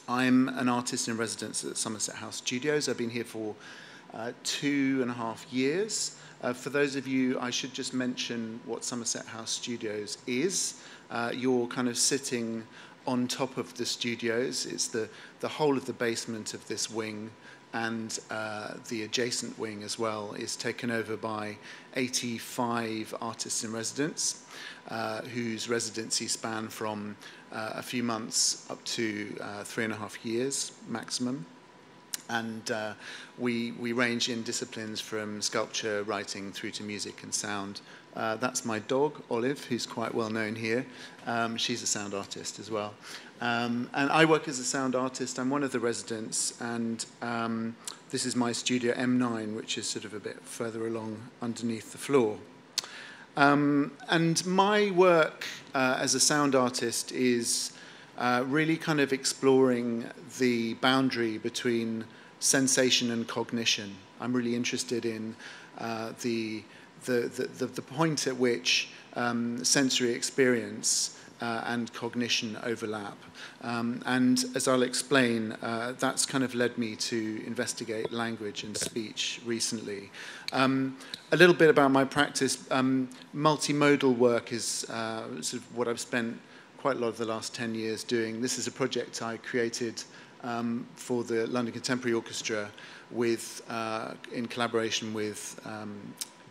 I'm an artist in residence at Somerset House Studios. I've been here for 2.5 years. For those of you, I should just mention what Somerset House Studios is. You're kind of sitting on top of the studios. It's the whole of the basement of this wing, and the adjacent wing as well is taken over by 85 artists in residence, whose residency span from a few months up to 3.5 years maximum. And we range in disciplines from sculpture, writing, through to music and sound. That's my dog, Olive, who's quite well known here. She's a sound artist as well. And I work as a sound artist. I'm one of the residents, and this is my studio M9, which is sort of a bit further along underneath the floor. And my work as a sound artist is really kind of exploring the boundary between sensation and cognition. I'm really interested in the point at which sensory experience and cognition overlap. And as I'll explain, that's kind of led me to investigate language and speech recently. A little bit about my practice. Multimodal work is sort of what I've spent quite a lot of the last 10 years doing. This is a project I created for the London Contemporary Orchestra with, in collaboration with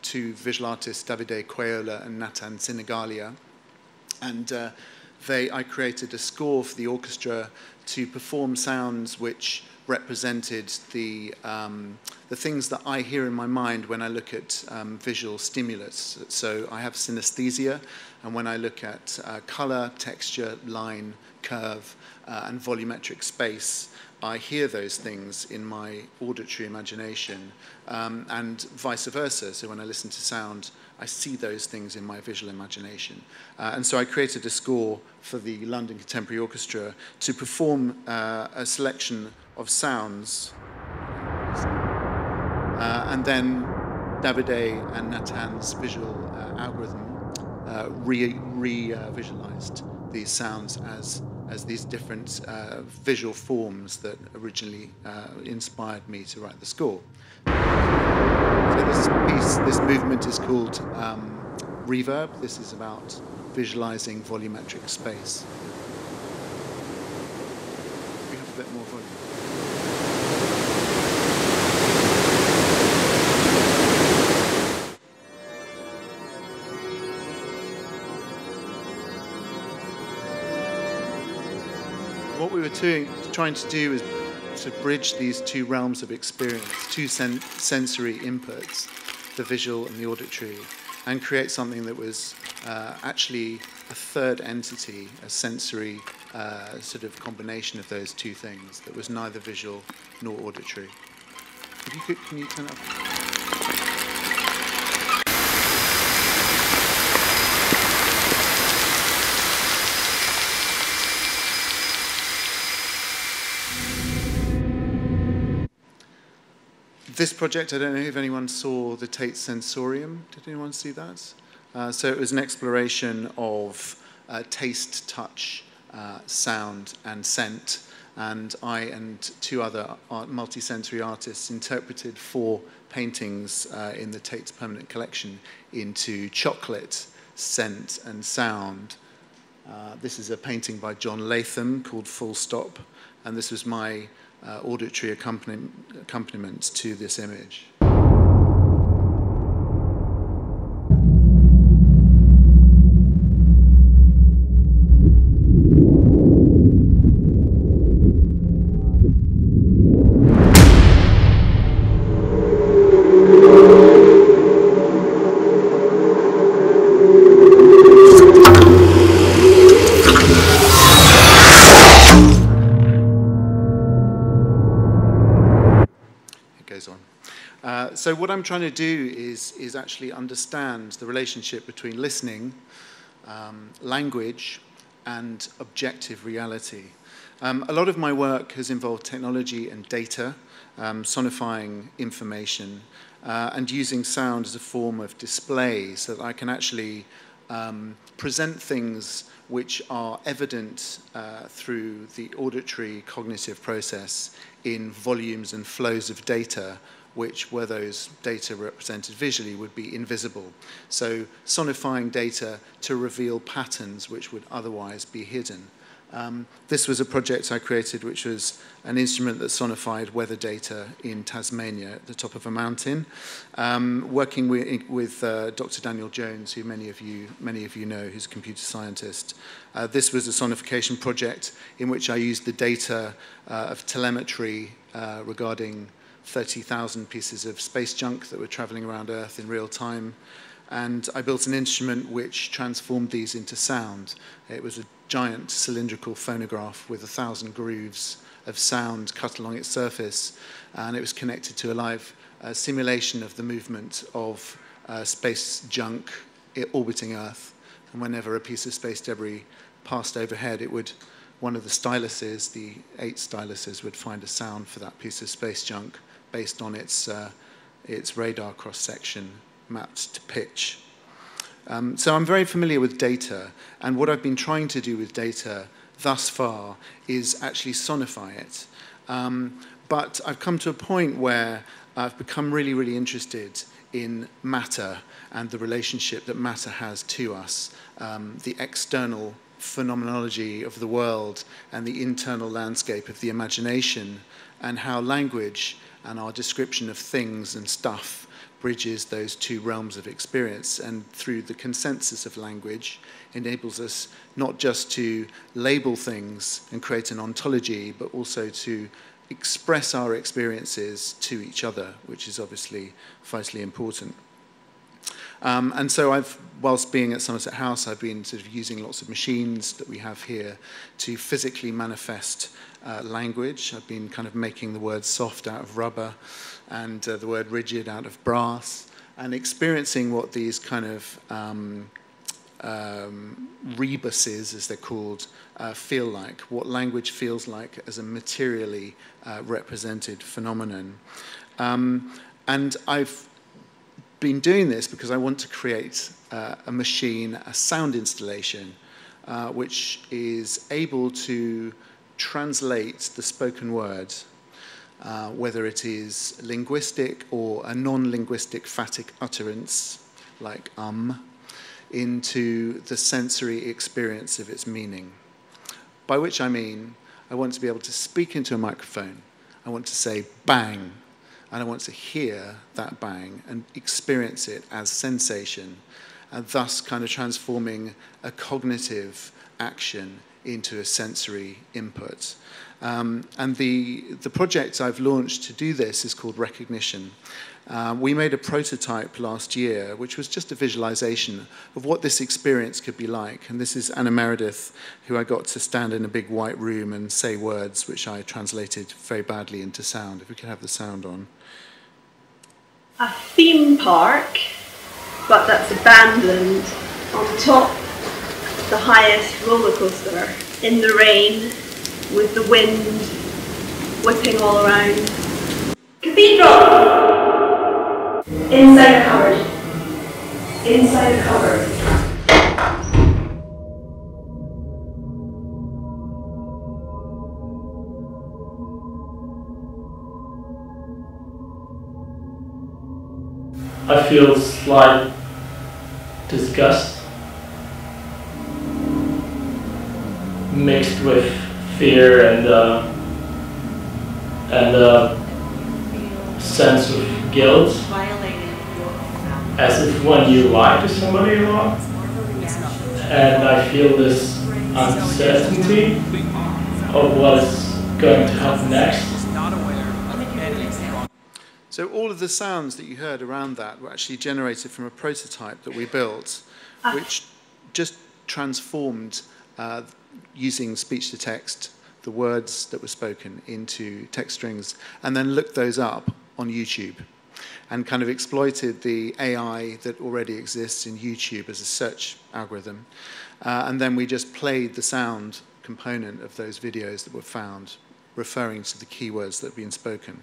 two visual artists, Davide Quayola and Nathan Sinigalia. And I created a score for the orchestra to perform sounds which represented the things that I hear in my mind when I look at visual stimulus. So I have synesthesia, and when I look at color, texture, line, curve, and volumetric space, I hear those things in my auditory imagination, and vice versa. So when I listen to sound, I see those things in my visual imagination. And so I created a score for the London Contemporary Orchestra to perform a selection of sounds. And then Davide and Nathan's visual algorithm visualized these sounds as these different visual forms that originally inspired me to write the score. So this movement is called reverb. This is about visualizing volumetric space. We have a bit more volume. What we were trying to do is to bridge these two realms of experience, two sensory inputs, the visual and the auditory, and create something that was actually a third entity, a sensory sort of combination of those two things that was neither visual nor auditory. If you could, can you turn it up? This project, I don't know if anyone saw the Tate Sensorium. Did anyone see that? So it was an exploration of taste, touch, sound, and scent. And I and two other multisensory artists interpreted 4 paintings in the Tate's permanent collection into chocolate, scent, and sound. This is a painting by John Latham called Full Stop. And this was my auditory accompaniment to this image. So what I'm trying to do is actually understand the relationship between listening, language, and objective reality. A lot of my work has involved technology and data, sonifying information, and using sound as a form of display so that I can actually present things which are evident through the auditory cognitive process in volumes and flows of data, which, were those data represented visually, would be invisible. So sonifying data to reveal patterns which would otherwise be hidden. This was a project I created, which was an instrument that sonified weather data in Tasmania at the top of a mountain, working with Dr. Daniel Jones, who many of you know, who's a computer scientist. This was a sonification project in which I used the data of telemetry regarding 30,000 pieces of space junk that were traveling around Earth in real time. And I built an instrument which transformed these into sound. It was a giant cylindrical phonograph with 1,000 grooves of sound cut along its surface, and it was connected to a live simulation of the movement of space junk orbiting Earth. And whenever a piece of space debris passed overhead, it would, one of the styluses, the 8 styluses, would find a sound for that piece of space junk based on its radar cross-section mapped to pitch. So I'm very familiar with data, and what I've been trying to do with data thus far is actually sonify it. But I've come to a point where I've become really, really interested in matter and the relationship that matter has to us, the external phenomenology of the world and the internal landscape of the imagination, and how language and our description of things and stuff bridges those two realms of experience, and through the consensus of language enables us not just to label things and create an ontology, but also to express our experiences to each other, which is obviously vitally important. And so whilst being at Somerset House, I've been sort of using lots of machines that we have here to physically manifest language. I've been kind of making the word soft out of rubber and the word rigid out of brass, and experiencing what these kind of rebuses, as they're called, feel like, what language feels like as a materially represented phenomenon. And I've been doing this because I want to create a machine, a sound installation, which is able to translate the spoken word, whether it is linguistic or a non-linguistic phatic utterance, like into the sensory experience of its meaning. By which I mean, I want to be able to speak into a microphone, I want to say bang, and I want to hear that bang and experience it as sensation, and thus kind of transforming a cognitive action into a sensory input. And the project I've launched to do this is called Recognition. We made a prototype last year, which was just a visualization of what this experience could be like. And this is Anna Meredith, who I got to stand in a big white room and say words, which I translated very badly into sound. If we could have the sound on. A theme park, but that's abandoned, on top the highest roller coaster, in the rain, with the wind whipping all around. Cathedral! Inside a cupboard. Inside a cupboard. I feel slight disgust mixed with fear and sense of guilt, as if when you lie to somebody a lot. And I feel this uncertainty of what is going to happen next. So all of the sounds that you heard around that were actually generated from a prototype that we built, which just transformed, using speech-to-text, the words that were spoken into text strings, and then looked those up on YouTube, and kind of exploited the AI that already exists in YouTube as a search algorithm. And then we just played the sound component of those videos that were found, referring to the keywords that had been spoken.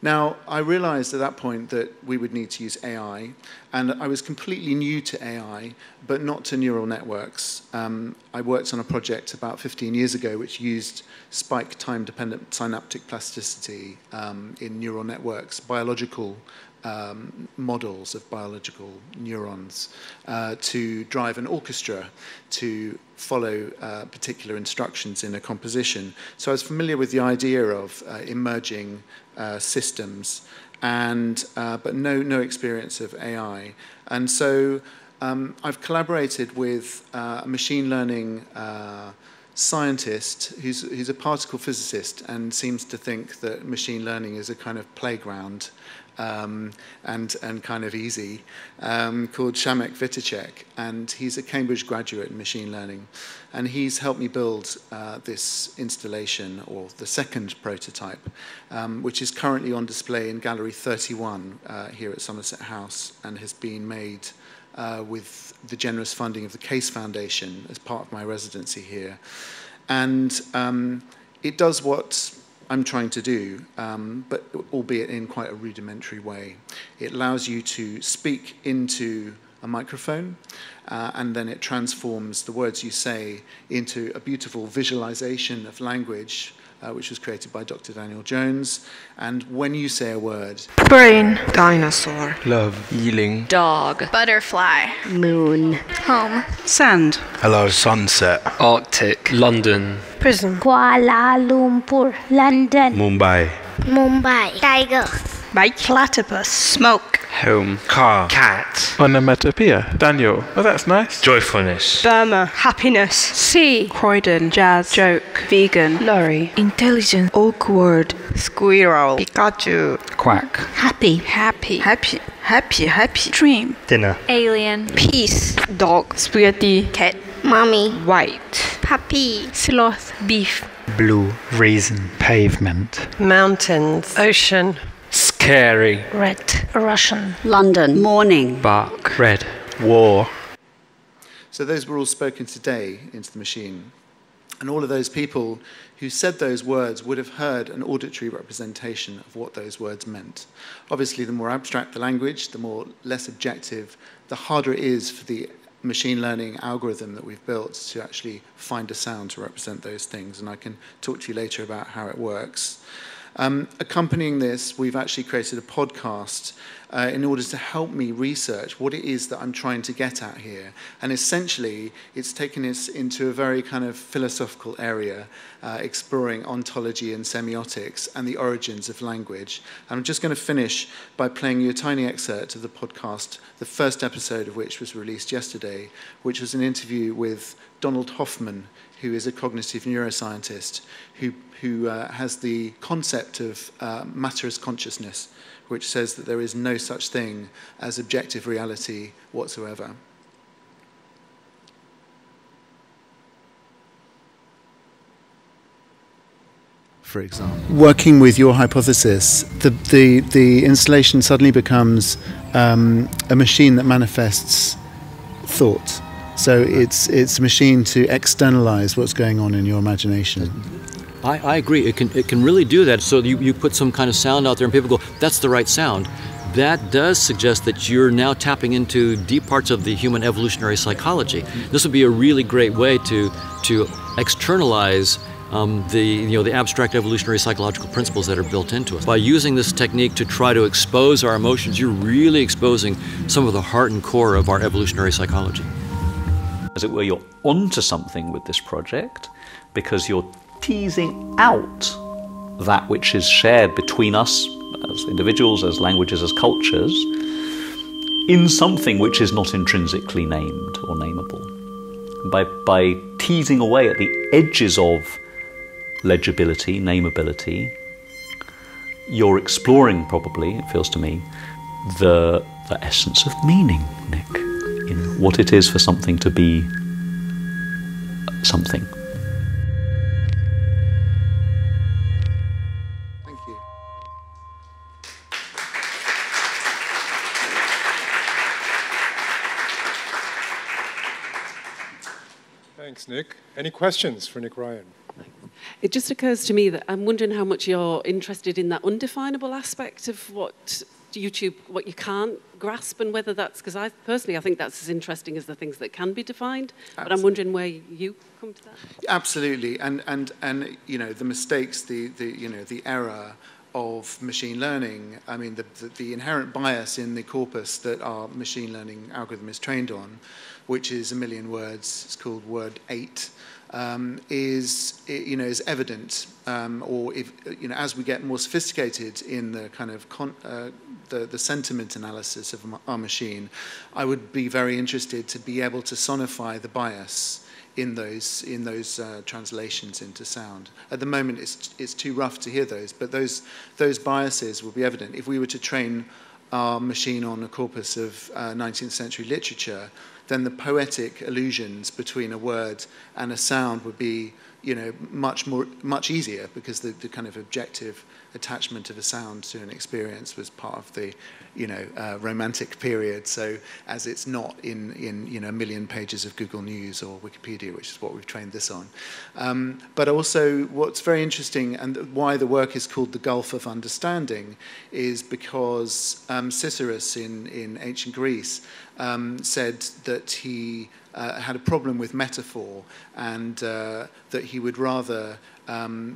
Now, I realized at that point that we would need to use AI, and I was completely new to AI, but not to neural networks. I worked on a project about 15 years ago which used spike time-dependent synaptic plasticity in neural networks, biological models of biological neurons to drive an orchestra to follow particular instructions in a composition. So I was familiar with the idea of emerging systems, and but no experience of AI. And so I've collaborated with a machine learning scientist who's a particle physicist and seems to think that machine learning is a kind of playground and kind of easy, called Shamek Vitacek, and he's a Cambridge graduate in machine learning, and he's helped me build this installation, or the second prototype, which is currently on display in Gallery 31 here at Somerset House, and has been made with the generous funding of the Case Foundation as part of my residency here. And it does what I'm trying to do, but albeit in quite a rudimentary way. It allows you to speak into a microphone, and then it transforms the words you say into a beautiful visualization of language, which was created by Dr. Daniel Jones. And when you say a word, brain, dinosaur, love, Yiling, dog, butterfly, moon, home, sand, hello, sunset, Arctic, London, prison, Kuala Lumpur, London, Mumbai, Mumbai, tiger, bike, platypus, smoke, home, car, cat, onomatopoeia, Daniel. Oh, that's nice. joyfulness, Burma, happiness, sea, Croydon, jazz, joke, vegan, lorry, intelligence, awkward, squirrel, Pikachu, Quack, happy, happy, happy, happy, happy, dream, dinner, alien, peace, dog, spaghetti, cat, mommy, white, happy, sloth, beef, blue, reason, pavement, mountains, ocean, scary, red, Russian, London, morning, bark, red, war. so those were all spoken today into the machine. And all of those people who said those words would have heard an auditory representation of what those words meant. Obviously, the more abstract the language, the more less objective, the harder it is for the machine learning algorithm that we've built to actually find a sound to represent those things. And I can talk to you later about how it works. Accompanying this, we've actually created a podcast in order to help me research what it is that I'm trying to get at here. And essentially, it's taken us into a very kind of philosophical area, exploring ontology and semiotics and the origins of language. And I'm just going to finish by playing you a tiny excerpt of the podcast, the first episode of which was released yesterday, which was an interview with Donald Hoffman, who is a cognitive neuroscientist who has the concept of matter as consciousness, which says that there is no such thing as objective reality whatsoever. For example, working with your hypothesis, the installation suddenly becomes a machine that manifests thought. So it's a machine to externalize what's going on in your imagination. I agree. It can really do that. So you put some kind of sound out there and people go, that's the right sound. That does suggest that you're now tapping into deep parts of the human evolutionary psychology. This would be a really great way to externalize the abstract evolutionary psychological principles that are built into us. By using this technique to try to expose our emotions, you're really exposing some of the heart and core of our evolutionary psychology. As it were, you're onto something with this project because you're teasing out that which is shared between us as individuals, as languages, as cultures, in something which is not intrinsically named or nameable. By teasing away at the edges of legibility, nameability, you're exploring, probably, it feels to me, the essence of meaning, Nick. You know, what it is for something to be something. Thank you. Thanks, Nick. Any questions for Nick Ryan? It just occurs to me that I'm wondering how much you're interested in that undefinable aspect of what YouTube, what you can't grasp, and whether that's, because I personally, I think that's as interesting as the things that can be defined. Absolutely. But I'm wondering where you come to that. Absolutely, and you know, the mistakes, the error of machine learning. I mean, the inherent bias in the corpus that our machine learning algorithm is trained on, which is 1 million words. It's called word 8. Is evident, or if, you know, as we get more sophisticated in the kind of the sentiment analysis of our machine, I would be very interested to be able to sonify the bias in those translations into sound. At the moment, it's too rough to hear those, but those biases will be evident if we were to train our machine on a corpus of 19th century literature. Then the poetic allusions between a word and a sound would be, you know, much easier, because the kind of objective attachment of a sound to an experience was part of the, you know, romantic period. So as it's not in you know, 1 million pages of Google News or Wikipedia, which is what we've trained this on. But also, what's very interesting, and why the work is called the Gulf of Understanding, is because Cicero in ancient Greece said that he had a problem with metaphor, and that he would rather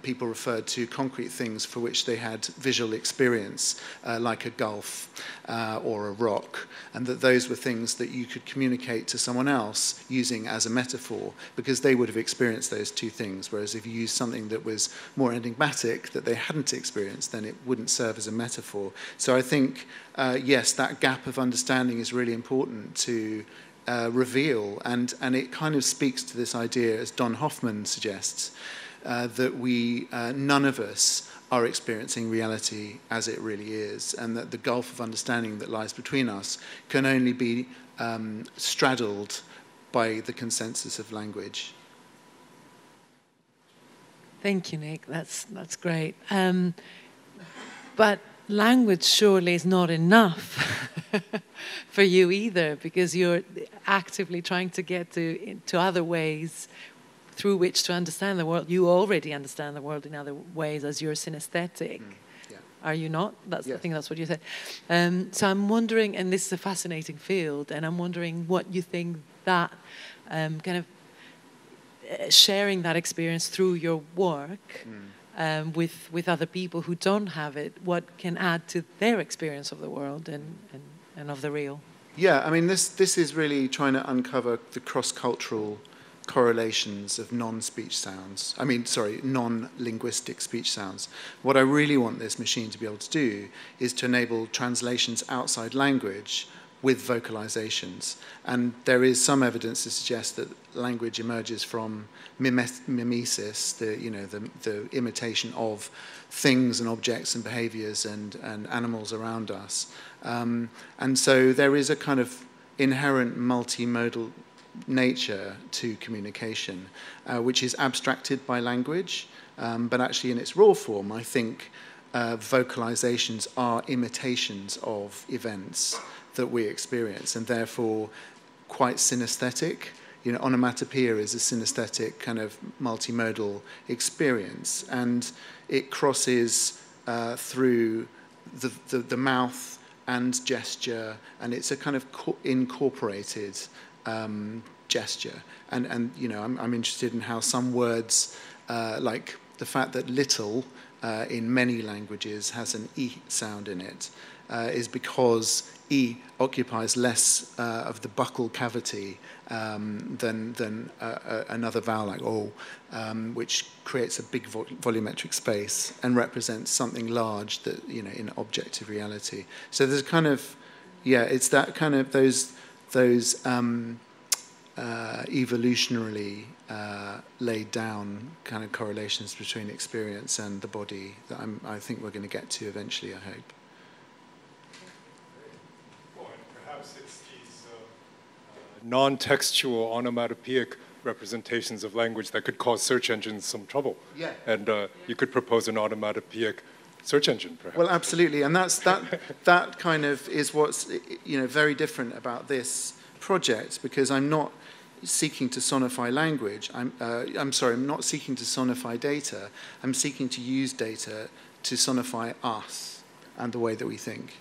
people referred to concrete things for which they had visual experience, like a gulf or a rock, and that those were things that you could communicate to someone else using as a metaphor, because they would have experienced those two things, whereas if you used something that was more enigmatic that they hadn't experienced, then it wouldn't serve as a metaphor. So I think, yes, that gap of understanding is really important to reveal, and it kind of speaks to this idea, as Don Hoffman suggests, that we, none of us are experiencing reality as it really is, and that the gulf of understanding that lies between us can only be straddled by the consensus of language. Thank you, Nick. That's great. But language surely is not enough for you either, because you're actively trying to get to other ways through which to understand the world. You already understand the world in other ways as you're synesthetic. Yeah. Are you not? That's, yes. I think that's what you said. So I'm wondering, and this is a fascinating field, and I'm wondering what you think that kind of sharing that experience through your work with other people who don't have it, what can add to their experience of the world and of the real. Yeah, I mean, this is really trying to uncover the cross-cultural correlations of non-speech sounds. I mean, sorry, non-linguistic speech sounds. What I really want this machine to be able to do is to enable translations outside language with vocalizations. And there is some evidence to suggest that language emerges from mimesis, the imitation of things and objects and behaviors and animals around us. And so there is a kind of inherent multimodal nature to communication, which is abstracted by language, but actually in its raw form, I think vocalizations are imitations of events that we experience, and therefore quite synesthetic. You know, onomatopoeia is a synesthetic kind of multimodal experience, and it crosses through the mouth and gesture, and it's a kind of incorporated gesture. And you know, I'm interested in how some words, like the fact that little in many languages has an E sound in it, is because E occupies less of the buccal cavity than another vowel like O, which creates a big volumetric space and represents something large that, you know, in objective reality. So there's kind of, yeah, it's that kind of those evolutionarily laid down kind of correlations between experience and the body that I think we're going to get to eventually, I hope. Well, and perhaps it's these non-textual onomatopoeic representations of language that could cause search engines some trouble. Yeah. And you could propose an onomatopoeic search engine, perhaps. Well, absolutely, and that kind of is what's, you know, very different about this project, because I'm not seeking to sonify language. I'm sorry, I'm not seeking to sonify data. I'm seeking to use data to sonify us and the way that we think.